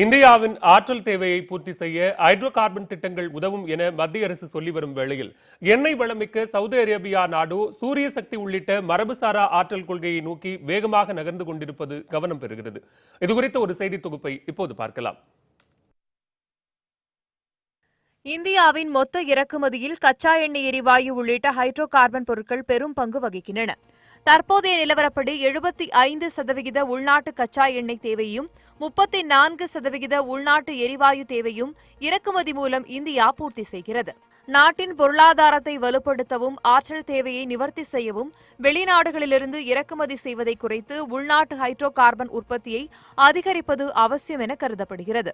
இந்தியாவின் ஆற்றல் தேவையை பூர்த்தி செய்ய ஹைட்ரோ கார்பன் திட்டங்கள் உதவும் என மத்திய அரசு சொல்லி வரும் வேளையில் எண்ணெய் வளமிக்க சவுதி அரேபியா நாடு சூரிய சக்தி உள்ளிட்ட மரபுசாரா ஆற்றல் கொள்கையை நோக்கி வேகமாக நகர்ந்து கொண்டிருப்பது கவனம் பெறுகிறது. இதுகுறித்த ஒரு செய்தி தொகுப்பை இப்போது பார்க்கலாம். இந்தியாவின் மொத்த இறக்குமதியில் கச்சா எண்ணெய் எரிவாயு உள்ளிட்ட ஹைட்ரோ கார்பன் பொருட்கள் பெரும் பங்கு வகிக்கின்றன. தற்போதைய நிலவரப்படி 75% உள்நாட்டு கச்சா எண்ணெய் தேவையும் 34% உள்நாட்டு எரிவாயு தேவையும் இறக்குமதி மூலம் இந்தியா பூர்த்தி செய்கிறது. நாட்டின் பொருளாதாரத்தை வலுப்படுத்தவும் ஆற்றல் தேவையை நிவர்த்தி செய்யவும் வெளிநாடுகளிலிருந்து இறக்குமதி செய்வதை குறைத்து உள்நாட்டு ஹைட்ரோ கார்பன் உற்பத்தியை அதிகரிப்பது அவசியம் என கருதப்படுகிறது.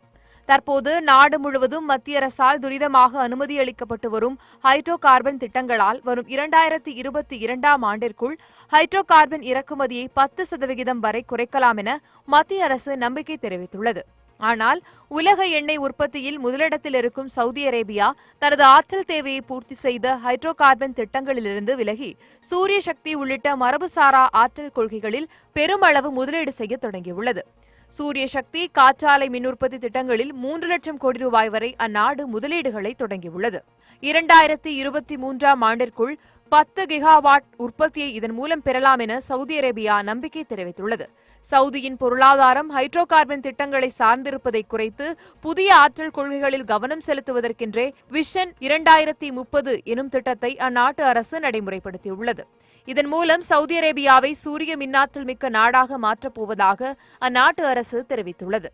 தற்போது நாடு முழுவதும் மத்திய அரசால் துரிதமாக அனுமதி அளிக்கப்பட்டு வரும் ஹைட்ரோ கார்பன் திட்டங்களால் வரும் 2022ஆம் ஆண்டிற்குள் ஹைட்ரோ கார்பன் இறக்குமதியை 10% வரை குறைக்கலாம் என மத்திய அரசு நம்பிக்கை தெரிவித்துள்ளது. ஆனால் உலக எண்ணெய் உற்பத்தியில் முதலிடத்தில் இருக்கும் சவுதி அரேபியா தனது ஆற்றல் தேவையை பூர்த்தி செய்த ஹைட்ரோ கார்பன் திட்டங்களிலிருந்து விலகி சூரிய சக்தி உள்ளிட்ட மரபுசாரா ஆற்றல் கொள்கைகளில் பெருமளவு முதலீடு செய்ய தொடங்கியுள்ளது. சூரிய சக்தி, காற்றாலை மின் உற்பத்தி திட்டங்களில் 3 லட்சம் கோடி ரூபாய் வரை அந்நாடு முதலீடுகளை தொடங்கியுள்ளது. 2023ஆம் ஆண்டிற்குள் 10 கிகாவாட் உற்பத்தியை இதன் மூலம் பெறலாம் என சவுதி அரேபியா நம்பிக்கை தெரிவித்துள்ளது. சவுதியின் பொருளாதாரம் ஹைட்ரோ கார்பன் திட்டங்களை சார்ந்திருப்பதை குறைத்து புதிய ஆற்றல் கொள்கைகளில் கவனம் செலுத்துவதற்கென்றே விஷன் 2030 எனும் திட்டத்தை அந்நாட்டு அரசு நடைமுறைப்படுத்தியுள்ளது. இதன் மூலம் சவுதி அரேபியாவை சூரிய மின்னாற்றல் மிக்க நாடாக மாற்றப் போவதாக அந்நாட்டு அரசு தெரிவித்துள்ளது.